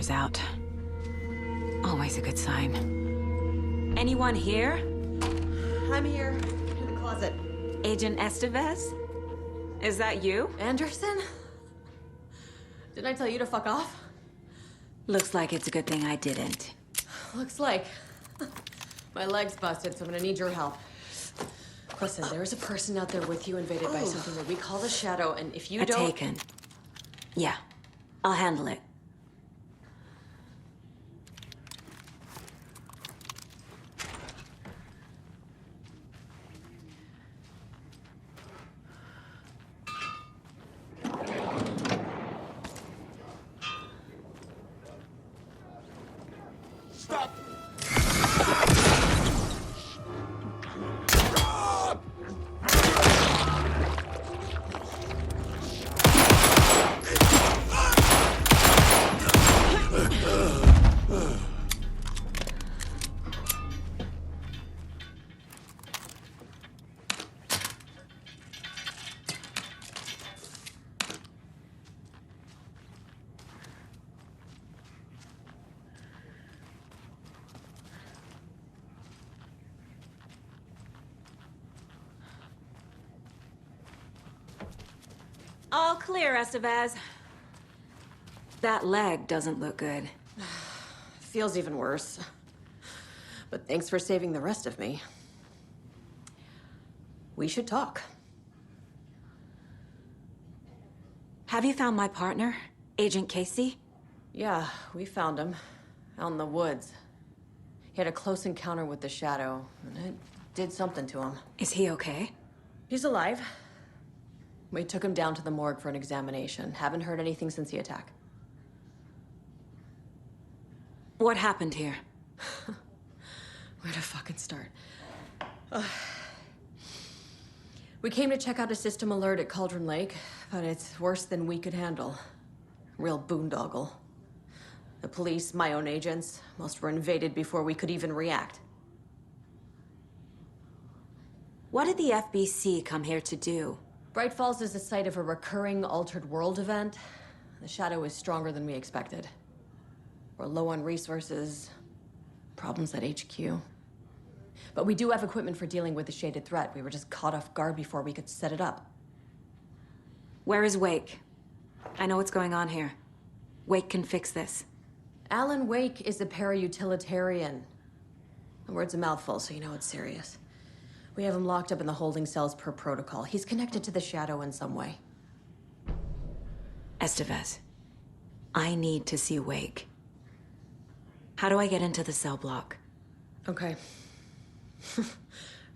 power's out. Always a good sign. Anyone here? I'm here, in the closet. Agent Estevez? Is that you? Anderson? Didn't I tell you to fuck off? Looks like it's a good thing I didn't. Looks like. My leg's busted, so I'm gonna need your help. Listen, there is a person out there with you invaded by something that we call the Shadow, and if you don't... Taken. Yeah, I'll handle it. Stop! All clear, Estevez. That leg doesn't look good. Feels even worse. But thanks for saving the rest of me. We should talk. Have you found my partner, Agent Casey? Yeah, we found him. Out in the woods. He had a close encounter with the Shadow, and it did something to him. Is he okay? He's alive. We took him down to the morgue for an examination. Haven't heard anything since the attack. What happened here? Where to fucking start? We came to check out a system alert at Cauldron Lake, but it's worse than we could handle. Real boondoggle. The police, my own agents, most were invaded before we could even react. What did the FBC come here to do? Bright Falls is the site of a recurring altered world event. The Shadow is stronger than we expected. We're low on resources, problems at HQ. But we do have equipment for dealing with the shaded threat. We were just caught off guard before we could set it up. Where is Wake? I know what's going on here. Wake can fix this. Alan Wake is a para-utilitarian. The word's a mouthful, so you know it's serious. We have him locked up in the holding cells per protocol. He's connected to the Shadow in some way. Estevez, I need to see Wake. How do I get into the cell block? Okay.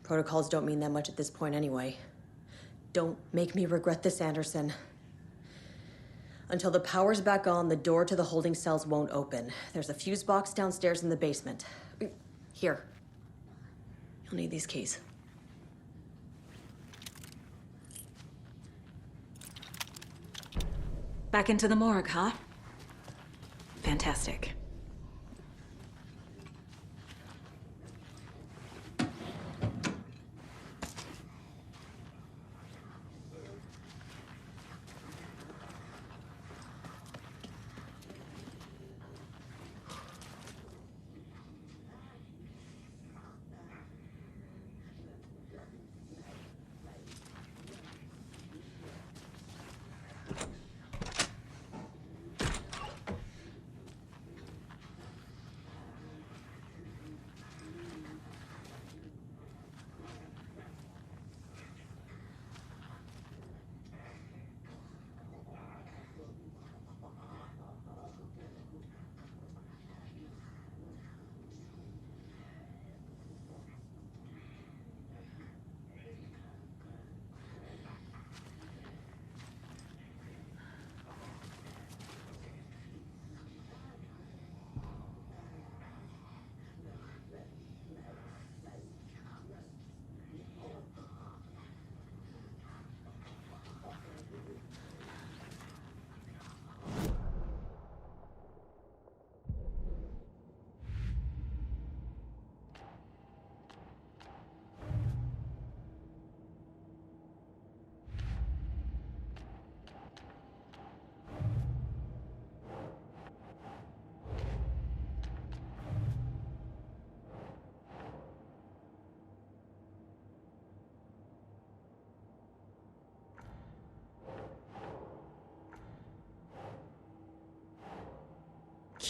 Protocols don't mean that much at this point anyway. Don't make me regret this, Anderson. Until the power's back on, the door to the holding cells won't open. There's a fuse box downstairs in the basement. Here. You'll need these keys. Back into the morgue, huh? Fantastic.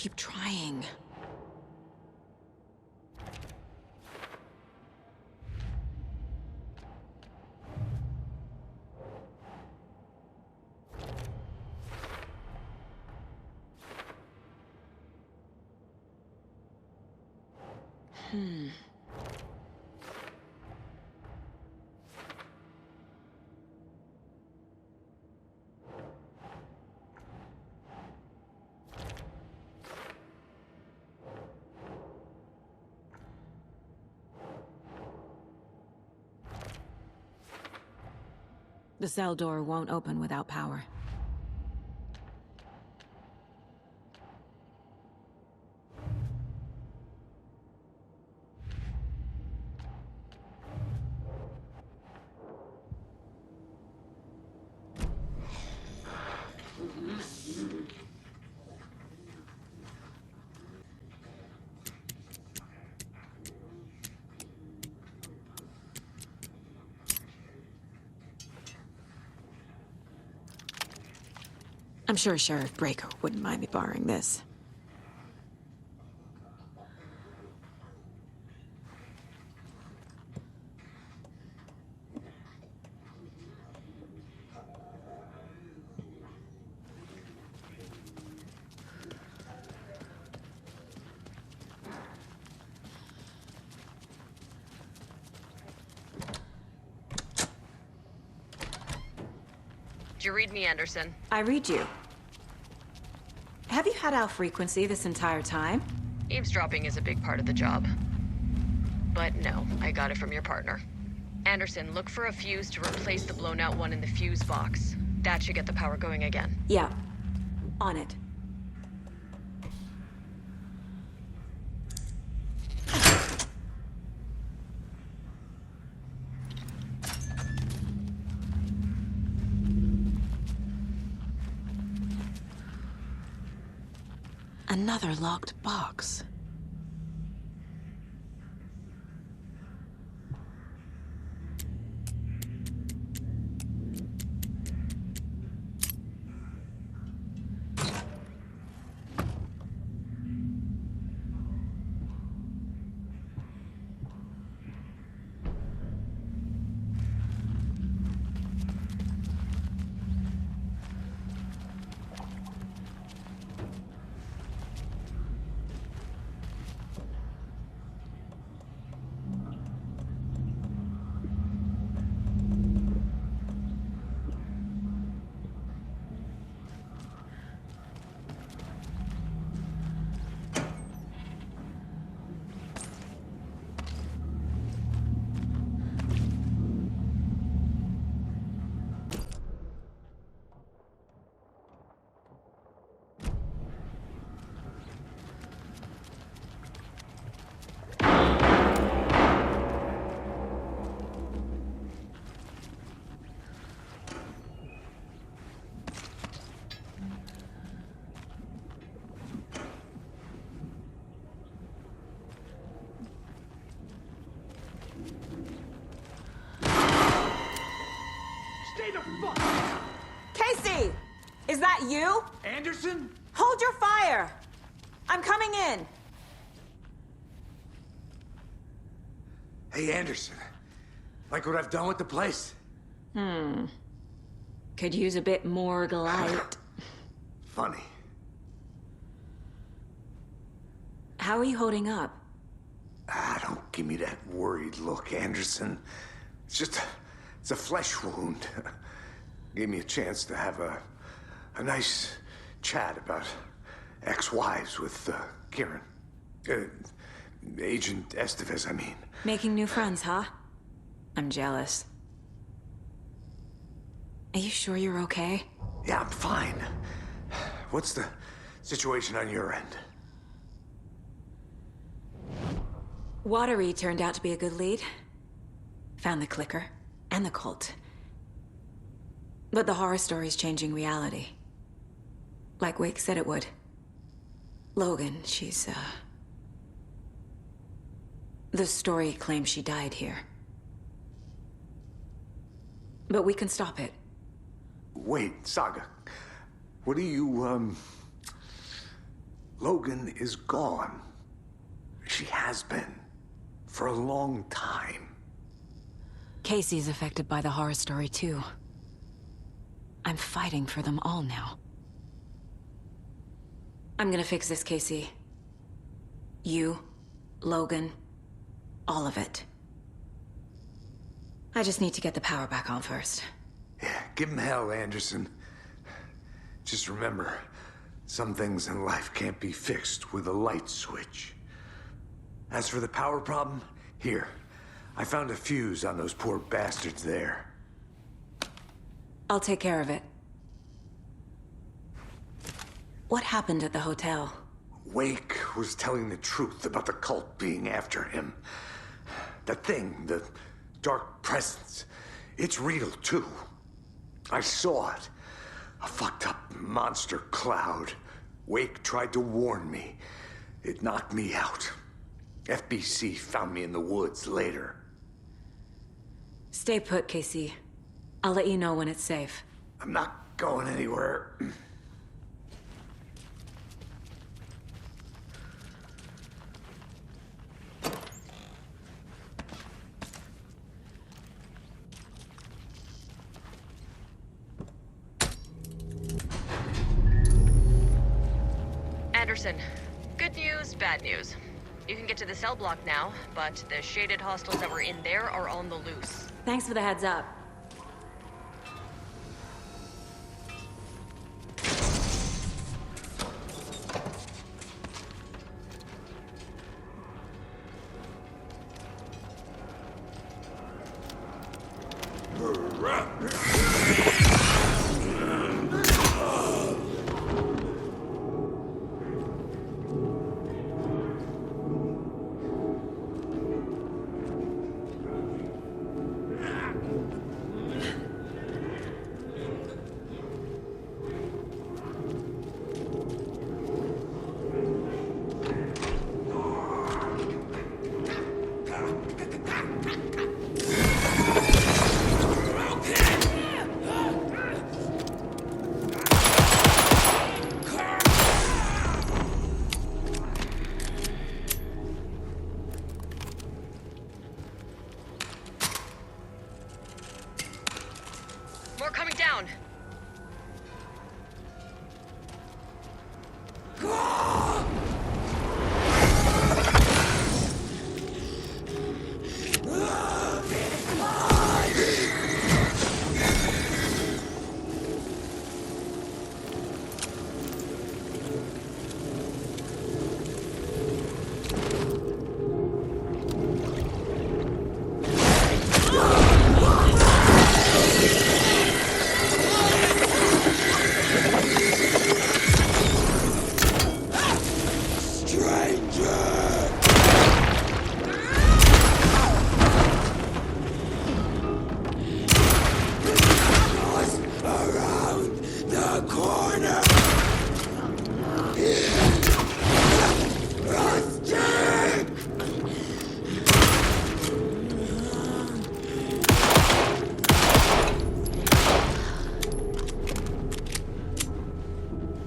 keep trying. The cell door won't open without power. I'm sure Sheriff Breaker wouldn't mind me borrowing this. Did you read me, Anderson? I read you. Have you had our frequency this entire time? Eavesdropping is a big part of the job. But no, I got it from your partner. Anderson, look for a fuse to replace the blown out one in the fuse box. That should get the power going again. Yeah. On it. Another locked box. Stay the fuck! Casey! Is that you? Anderson? Hold your fire! I'm coming in! Hey, Anderson. Like what I've done with the place? Could use a bit more light. Funny. How are you holding up? Don't give me that worried look, Anderson. It's a flesh wound. Gave me a chance to have a nice chat about ex-wives with Kieran. Agent Estevez, I mean. Making new friends, huh? I'm jealous. Are you sure you're okay? Yeah, I'm fine. What's the situation on your end? Watery turned out to be a good lead. Found the clicker and the cult. But the horror story's changing reality. Like Wake said it would. Logan, she's, the story claims she died here. But we can stop it. Wait, Saga. What are you, Logan is gone. She has been. For a long time. Casey's affected by the horror story too. I'm fighting for them all now. I'm gonna fix this, Casey. You, Logan, all of it. I just need to get the power back on first. Yeah, give him hell, Anderson. Just remember, some things in life can't be fixed with a light switch. As for the power problem, here. I found a fuse on those poor bastards there. I'll take care of it. What happened at the hotel? Wake was telling the truth about the cult being after him. That thing, the dark presence, it's real too. I saw it. A fucked up monster cloud. Wake tried to warn me. It knocked me out. FBC found me in the woods later. Stay put, Casey. I'll let you know when it's safe. I'm not going anywhere. Anderson, good news, bad news. You can get to the cell block now, but the shaded hostiles that were in there are on the loose. Thanks for the heads up. More coming down.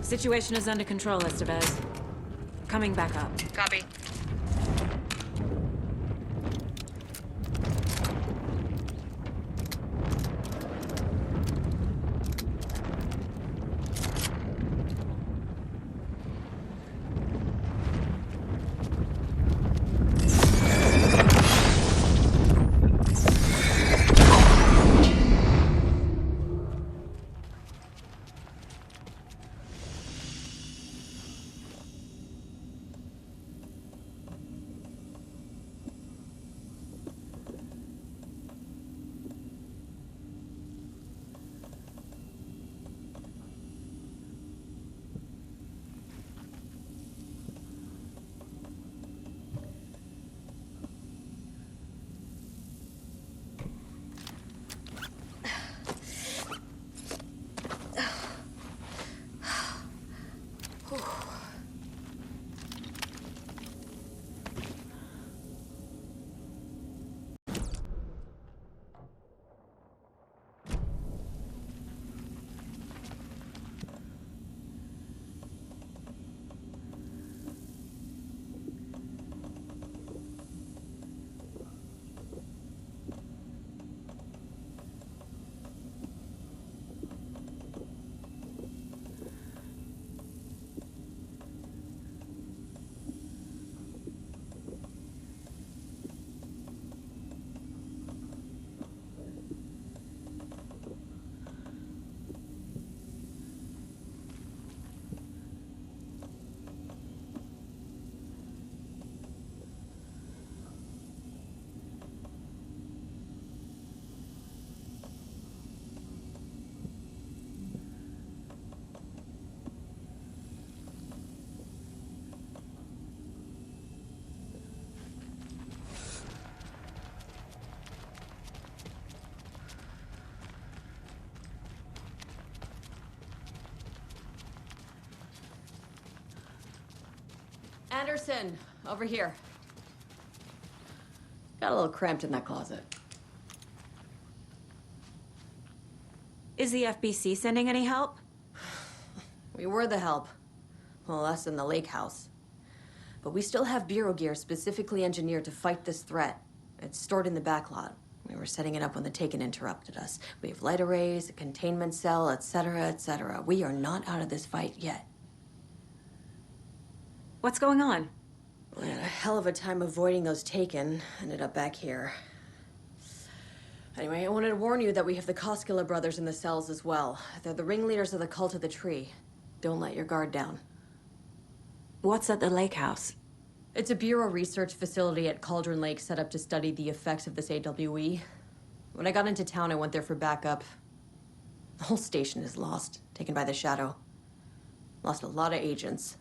Situation is under control, Estevez. Coming back up. Copy. Anderson, over here. Got a little cramped in that closet. Is the FBC sending any help? We were the help. Well, us in the lake house. But we still have Bureau gear specifically engineered to fight this threat. It's stored in the back lot. We were setting it up when the Taken interrupted us. We have light arrays, a containment cell, etc., etc. We are not out of this fight yet. What's going on? We had a hell of a time avoiding those Taken. Ended up back here. Anyway, I wanted to warn you that we have the Koskela brothers in the cells as well. They're the ringleaders of the Cult of the Tree. Don't let your guard down. What's at the lake house? It's a Bureau research facility at Cauldron Lake set up to study the effects of this AWE. When I got into town, I went there for backup. The whole station is lost, taken by the Shadow. Lost a lot of agents.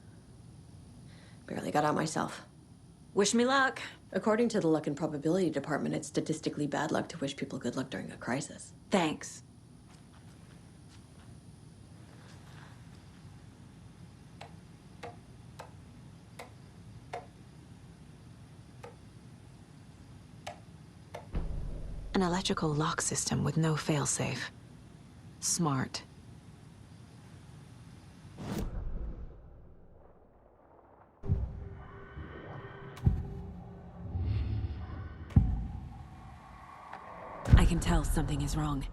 Barely got out myself. Wish me luck. According to the Luck and Probability Department, it's statistically bad luck to wish people good luck during a crisis. Thanks. An electrical lock system with no failsafe. Smart. I can tell something is wrong.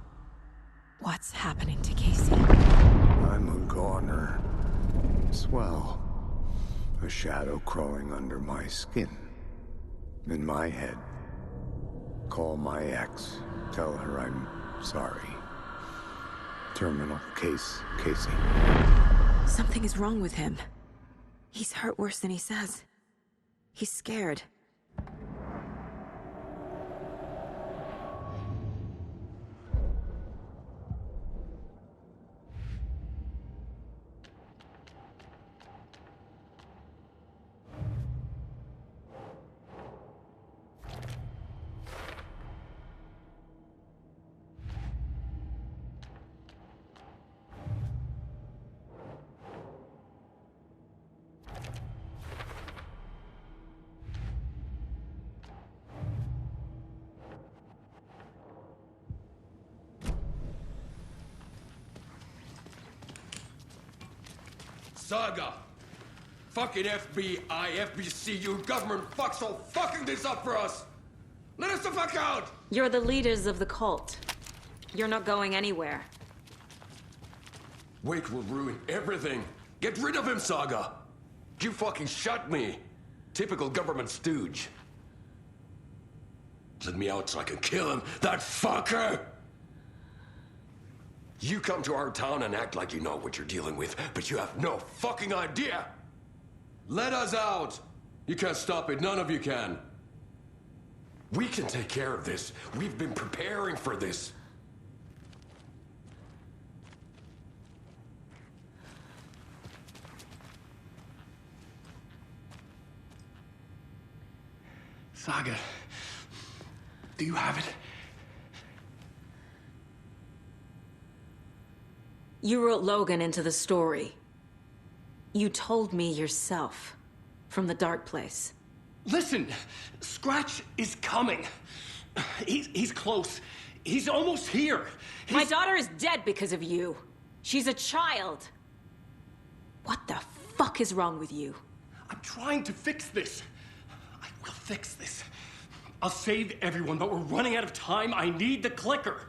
What's happening to Casey? I'm a goner. Swell. A shadow crawling under my skin. In my head. Call my ex. Tell her I'm sorry. Terminal case, Casey. Something is wrong with him. He's hurt worse than he says. He's scared. Saga! Fucking FBI, FBC, you government fucks all fucking this up for us! Let us the fuck out! You're the leaders of the cult. You're not going anywhere. Wake will ruin everything. Get rid of him, Saga! You fucking shot me! Typical government stooge. Let me out so I can kill him, that fucker! You come to our town and act like you know what you're dealing with, but you have no fucking idea! Let us out! You can't stop it, none of you can. We can take care of this. We've been preparing for this. Saga, do you have it? You wrote Logan into the story. You told me yourself. From the dark place. Listen, Scratch is coming. He's close. He's almost here. My daughter is dead because of you. She's a child. What the fuck is wrong with you? I'm trying to fix this. I will fix this. I'll save everyone, but we're running out of time. I need the clicker.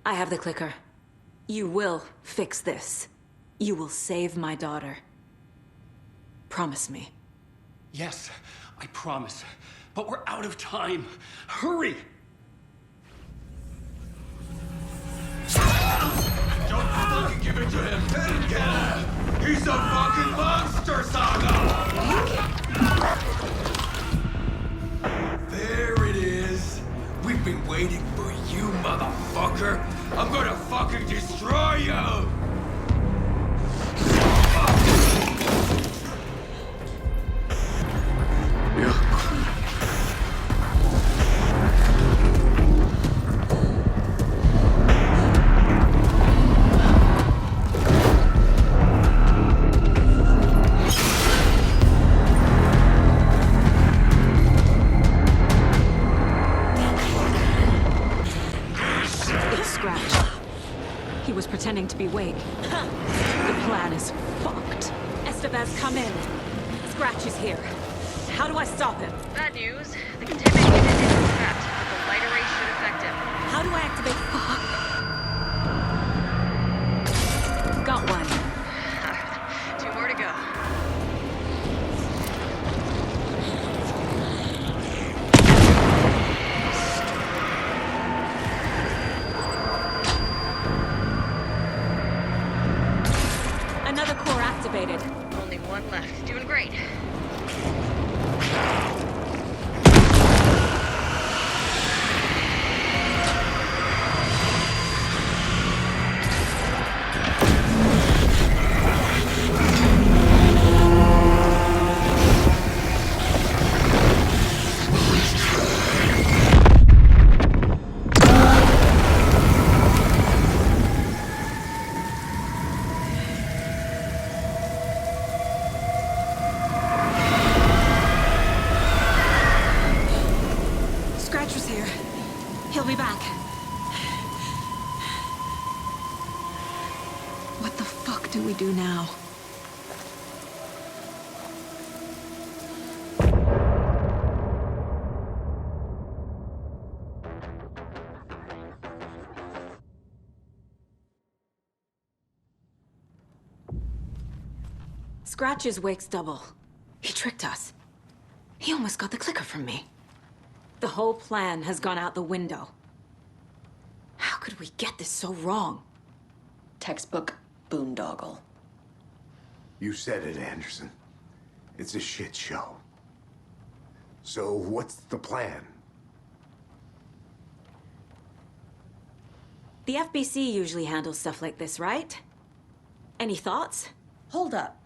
I have the clicker. You will fix this. You will save my daughter. Promise me. Yes, I promise. But we're out of time. Hurry! Don't fucking give it to him! Get him! He's a fucking monster, Saga! There it is! We've been waiting for you, motherfucker! I'm gonna fucking destroy you! to be Wake. The plan is fucked. Estevez, come in. Scratch is here. How do I stop him? Bad news. The contaminant unit is trapped, but the light array should affect him. How do I activate? Got one. 2 more to go. Another core activated. Only 1 left. Doing great. Scratcher's here. He'll be back. What the fuck do we do now? Scratch is Wake's double. He tricked us. He almost got the clicker from me. The whole plan has gone out the window. How could we get this so wrong? Textbook boondoggle. You said it, Anderson. It's a shit show. So what's the plan? The FBC usually handles stuff like this, right? Any thoughts? Hold up.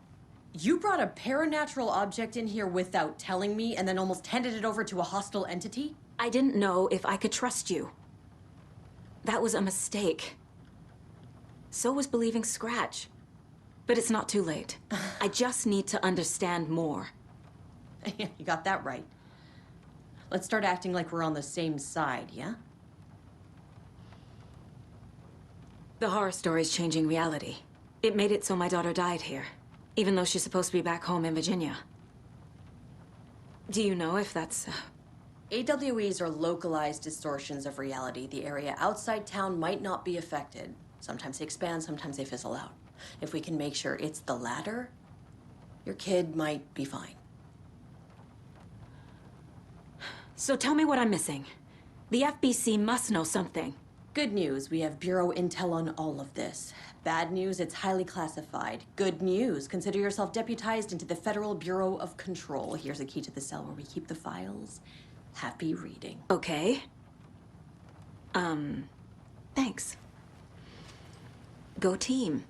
You brought a paranatural object in here without telling me and then almost handed it over to a hostile entity? I didn't know if I could trust you. That was a mistake. So was believing Scratch. But it's not too late. I just need to understand more. You got that right. Let's start acting like we're on the same side, yeah? The horror story's changing reality. It made it so my daughter died here, even though she's supposed to be back home in Virginia. Do you know if that's... AWEs are localized distortions of reality. The area outside town might not be affected. Sometimes they expand, sometimes they fizzle out. If we can make sure it's the latter, your kid might be fine. So tell me what I'm missing. The FBC must know something. Good news, we have Bureau intel on all of this. Bad news, it's highly classified. Good news, consider yourself deputized into the Federal Bureau of Control. Here's a key to the cell where we keep the files. Happy reading. Okay. Thanks. Go team.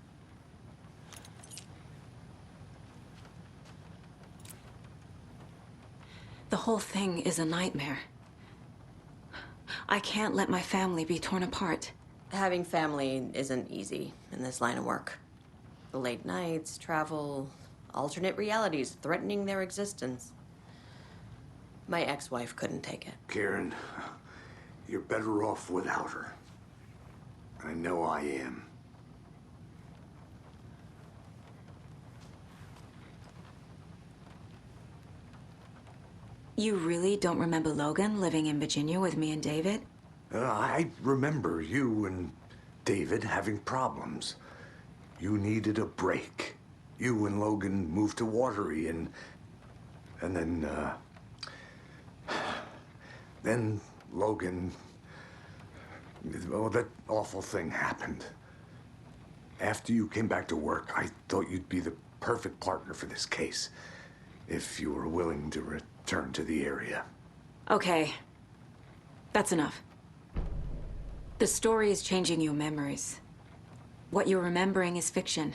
The whole thing is a nightmare. I can't let my family be torn apart. Having family isn't easy in this line of work. The late nights, travel, alternate realities threatening their existence. My ex-wife couldn't take it. Karen, you're better off without her. I know I am. You really don't remember Logan living in Virginia with me and David? I remember you and David having problems. You needed a break. You and Logan moved to Watery and then Logan, oh, that awful thing happened. After you came back to work, I thought you'd be the perfect partner for this case, if you were willing to return to the area. Okay. That's enough. The story is changing your memories. What you're remembering is fiction.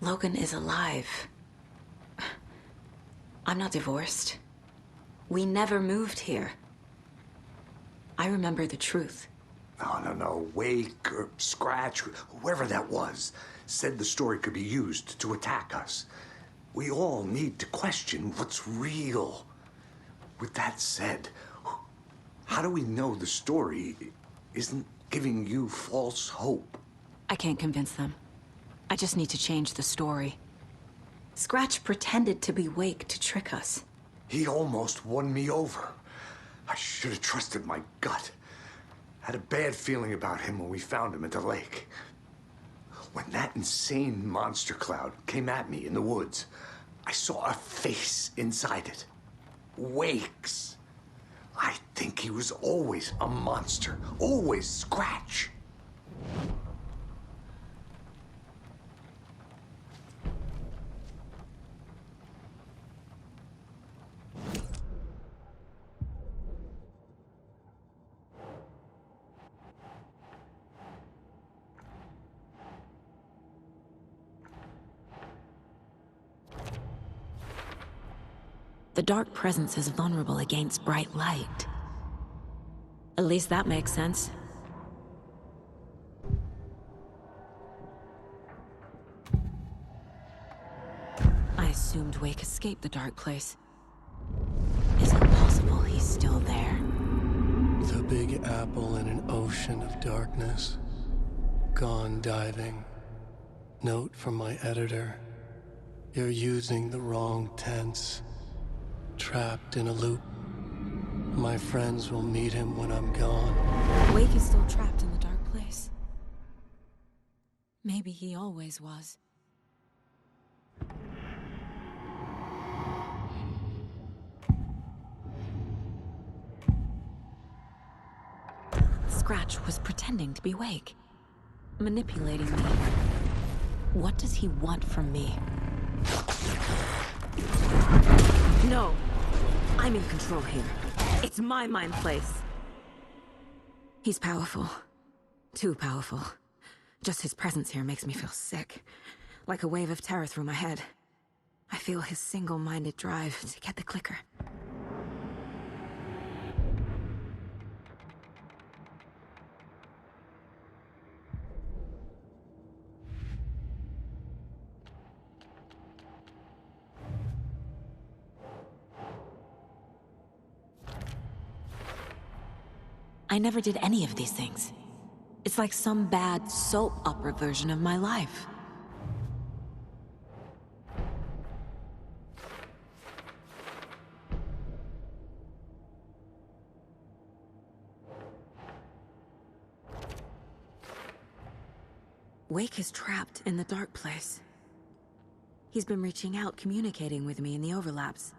Logan is alive. I'm not divorced. We never moved here. I remember the truth. No. Wake or Scratch, whoever that was, said the story could be used to attack us. We all need to question what's real. With that said, how do we know the story isn't giving you false hope? I can't convince them. I just need to change the story. Scratch pretended to be Wake to trick us. He almost won me over. I should have trusted my gut. Had a bad feeling about him when we found him at the lake. When that insane monster cloud came at me in the woods, I saw a face inside it. Wake's. I think he was always a monster. Always Scratch. The dark presence is vulnerable against bright light. At least that makes sense. I assumed Wake escaped the dark place. Is it possible he's still there? The Big Apple in an ocean of darkness. Gone diving. Note from my editor. You're using the wrong tense. Trapped in a loop. My friends will meet him when I'm gone. Wake is still trapped in the dark place. Maybe he always was. Scratch was pretending to be Wake. Manipulating me. What does he want from me? No! I'm in control here. It's my mind place. He's powerful. Too powerful. Just his presence here makes me feel sick. Like a wave of terror through my head. I feel his single-minded drive to get the clicker. I never did any of these things. It's like some bad soap opera version of my life. Wake is trapped in the dark place. He's been reaching out, communicating with me in the overlaps.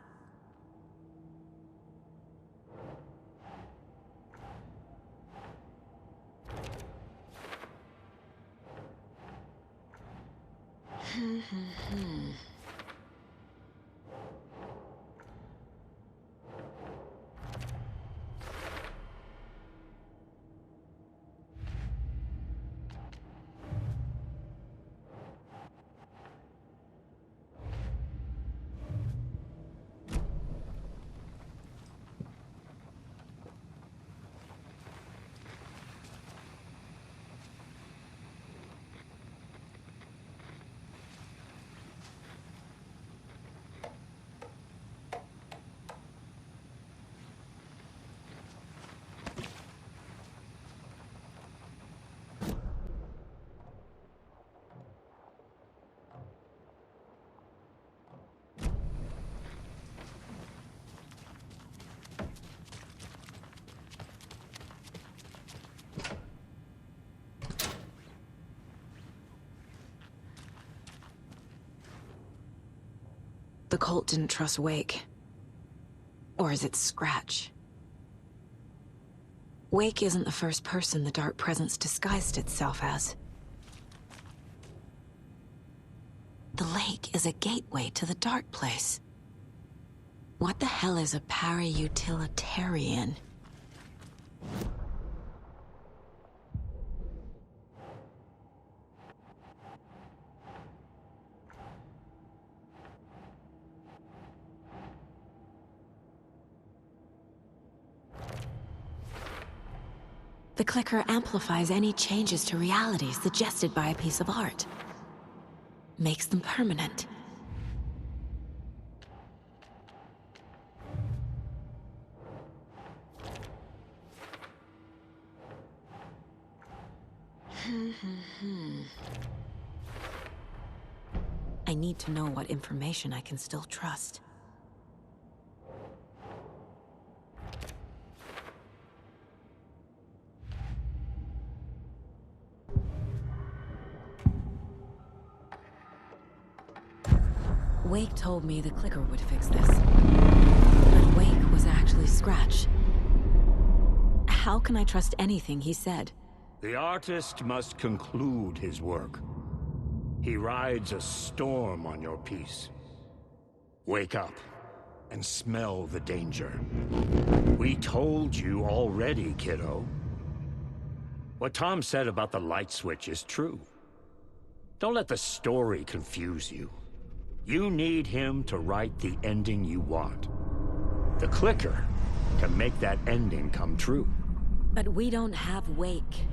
The cult didn't trust Wake. Or is it Scratch? Wake isn't the first person the dark presence disguised itself as. The lake is a gateway to the dark place. What the hell is a para-utilitarian? The clicker amplifies any changes to reality suggested by a piece of art. Makes them permanent. I need to know what information I can still trust. Wake told me the clicker would fix this. But Wake was actually Scratch. How can I trust anything he said? The artist must conclude his work. He rides a storm on your piece. Wake up and smell the danger. We told you already, kiddo. What Tom said about the light switch is true. Don't let the story confuse you. You need him to write the ending you want. The clicker can make that ending come true. But we don't have Wake.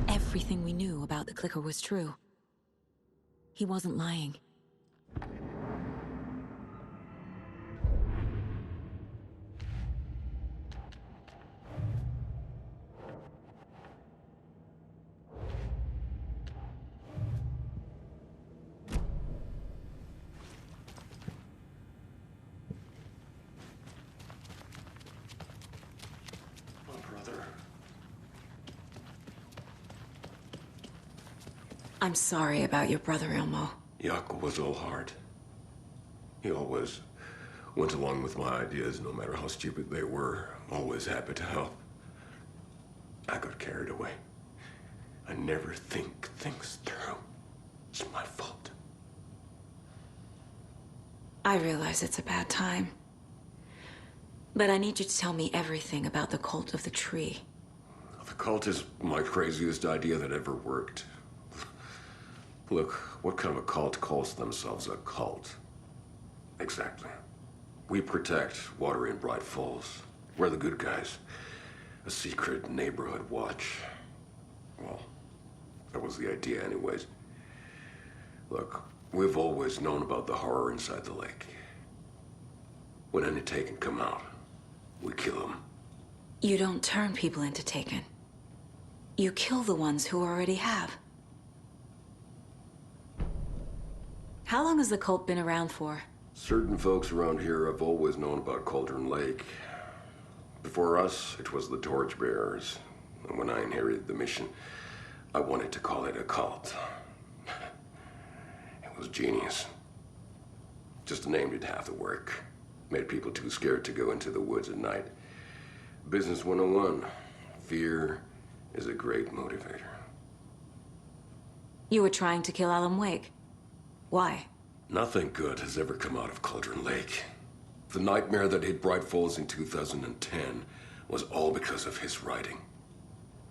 Everything we knew about the clicker was true. He wasn't lying. I'm sorry about your brother, Ilmo. Jaakko was all heart. He always went along with my ideas, no matter how stupid they were. Always happy to help. I got carried away. I never think things through. It's my fault. I realize it's a bad time. But I need you to tell me everything about the cult of the tree. The cult is my craziest idea that ever worked. Look, what kind of a cult calls themselves a cult? Exactly. We protect water in Bright Falls. We're the good guys. A secret neighborhood watch. Well, that was the idea anyways. Look, we've always known about the horror inside the lake. When any Taken come out, we kill them. You don't turn people into Taken. You kill the ones who already have. How long has the cult been around for? Certain folks around here have always known about Cauldron Lake. Before us, it was the Torchbearers. And when I inherited the mission, I wanted to call it a cult. It was genius. Just the name did half the work. Made people too scared to go into the woods at night. Business 101. Fear is a great motivator. You were trying to kill Alan Wake. Why? Nothing good has ever come out of Cauldron Lake. The nightmare that hit Bright Falls in 2010 was all because of his writing.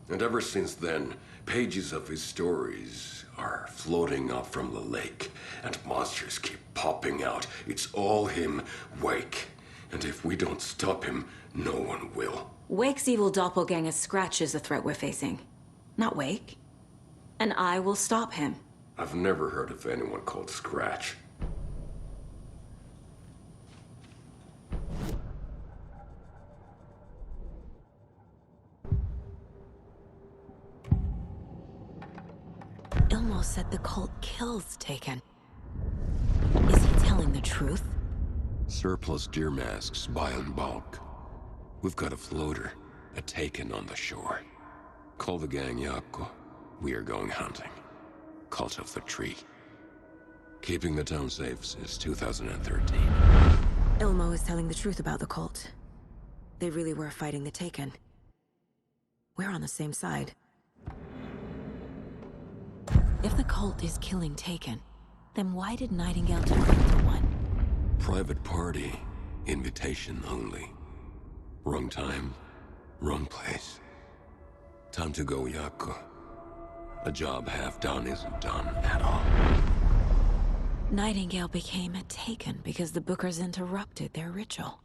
And ever since then, pages of his stories are floating up from the lake, and monsters keep popping out. It's all him, Wake. And if we don't stop him, no one will. Wake's evil doppelganger Scratch is the threat we're facing, not Wake. And I will stop him. I've never heard of anyone called Scratch. Ilmo said the cult kills Taken. Is he telling the truth? Surplus deer masks buy in bulk. We've got a floater, a Taken on the shore. Call the gang Jaakko. We are going hunting. Cult of the Tree. Keeping the town safe since 2013. Ilmo is telling the truth about the cult. They really were fighting the Taken. We're on the same side. If the cult is killing Taken, then why did Nightingale turn into one? Private party. Invitation only. Wrong time, wrong place. Time to go, Jaakko. A job half done isn't done at all. Nightingale became a Taken because the Bookers interrupted their ritual.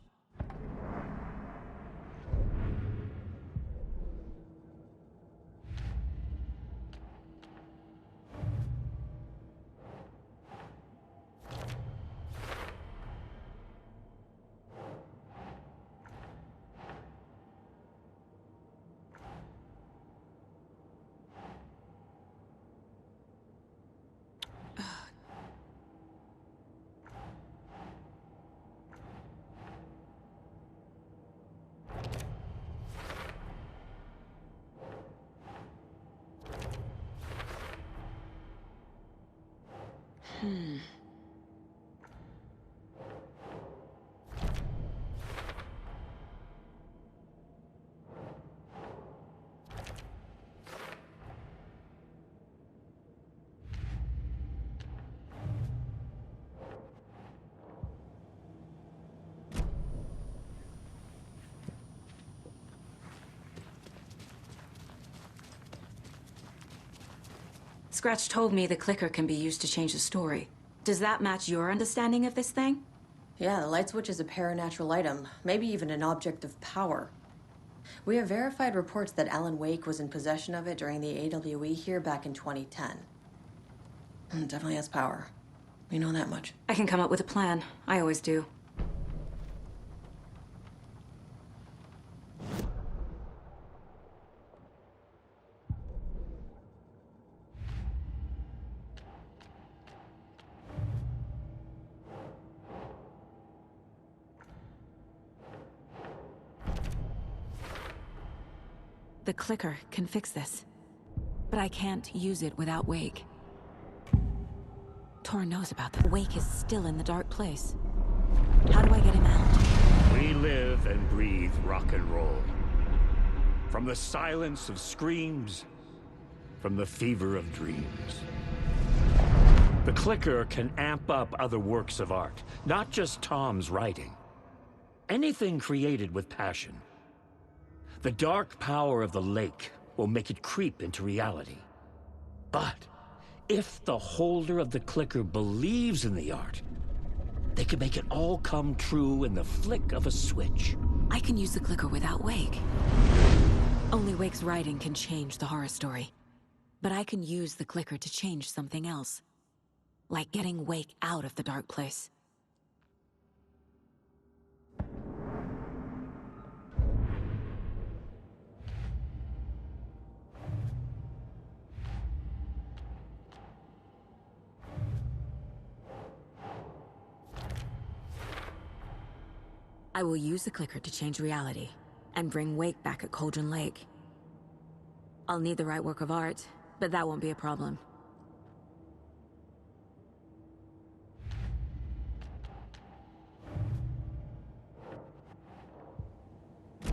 Scratch told me the clicker can be used to change the story. Does that match your understanding of this thing? Yeah, the light switch is a paranatural item, maybe even an object of power. We have verified reports that Alan Wake was in possession of it during the AWE here back in 2010. It definitely has power. We know that much. I can come up with a plan. I always do. The clicker can fix this. But I can't use it without Wake. Tor knows about that. Wake is still in the dark place. How do I get him out? We live and breathe rock and roll. From the silence of screams, from the fever of dreams. The clicker can amp up other works of art, not just Tom's writing. Anything created with passion. The dark power of the lake will make it creep into reality. But if the holder of the clicker believes in the art, they can make it all come true in the flick of a switch. I can use the clicker without Wake. Only Wake's writing can change the horror story. But I can use the clicker to change something else. Like getting Wake out of the dark place. I will use the clicker to change reality, and bring Wake back at Cauldron Lake. I'll need the right work of art, but that won't be a problem.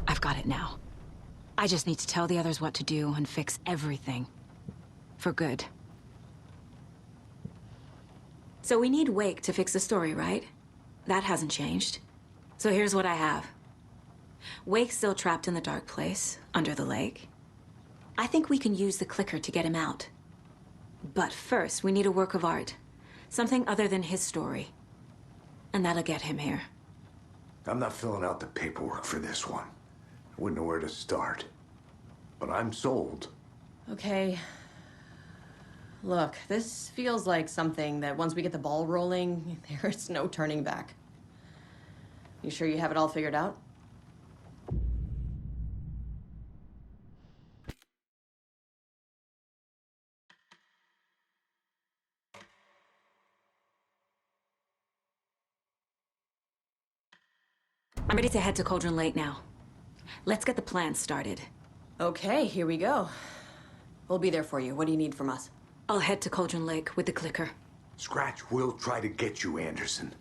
I've got it now. I just need to tell the others what to do and fix everything. For good. So we need Wake to fix the story, right? That hasn't changed. So here's what I have. Wake's still trapped in the dark place, under the lake. I think we can use the clicker to get him out. But first, we need a work of art. Something other than his story. And that'll get him here. I'm not filling out the paperwork for this one. I wouldn't know where to start. But I'm sold. Okay. Look, this feels like something that once we get the ball rolling, there's no turning back. You sure you have it all figured out? I'm ready to head to Cauldron Lake now. Let's get the plan started. Okay, here we go. We'll be there for you. What do you need from us? I'll head to Cauldron Lake with the clicker. Scratch will try to get you, Anderson.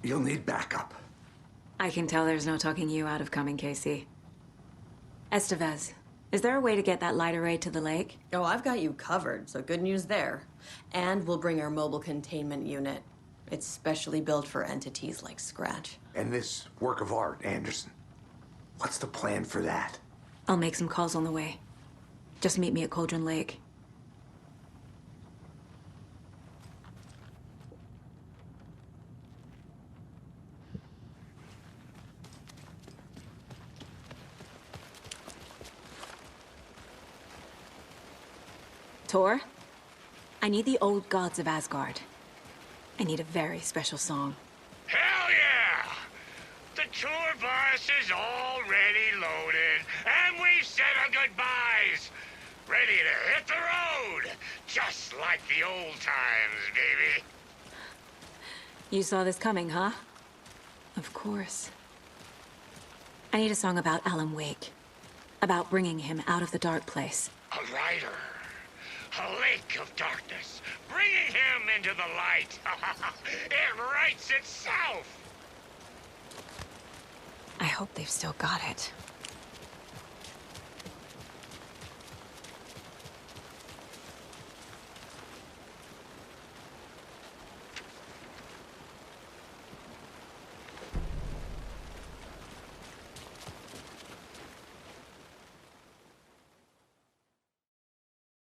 You'll need backup. I can tell there's no talking you out of coming, Casey. Estevez, is there a way to get that light array to the lake? Oh, I've got you covered, so good news there. And we'll bring our mobile containment unit. It's specially built for entities like Scratch. And this work of art, Anderson. What's the plan for that? I'll make some calls on the way. Just meet me at Cauldron Lake. Tor, I need the old gods of Asgard. I need a very special song. Hell yeah! The tour bus is already loaded, and we've said our goodbyes. Ready to hit the road, just like the old times, baby. You saw this coming, huh? Of course. I need a song about Alan Wake. About bringing him out of the dark place. A writer. A lake of darkness, bringing him into the light. It writes itself. I hope they've still got it.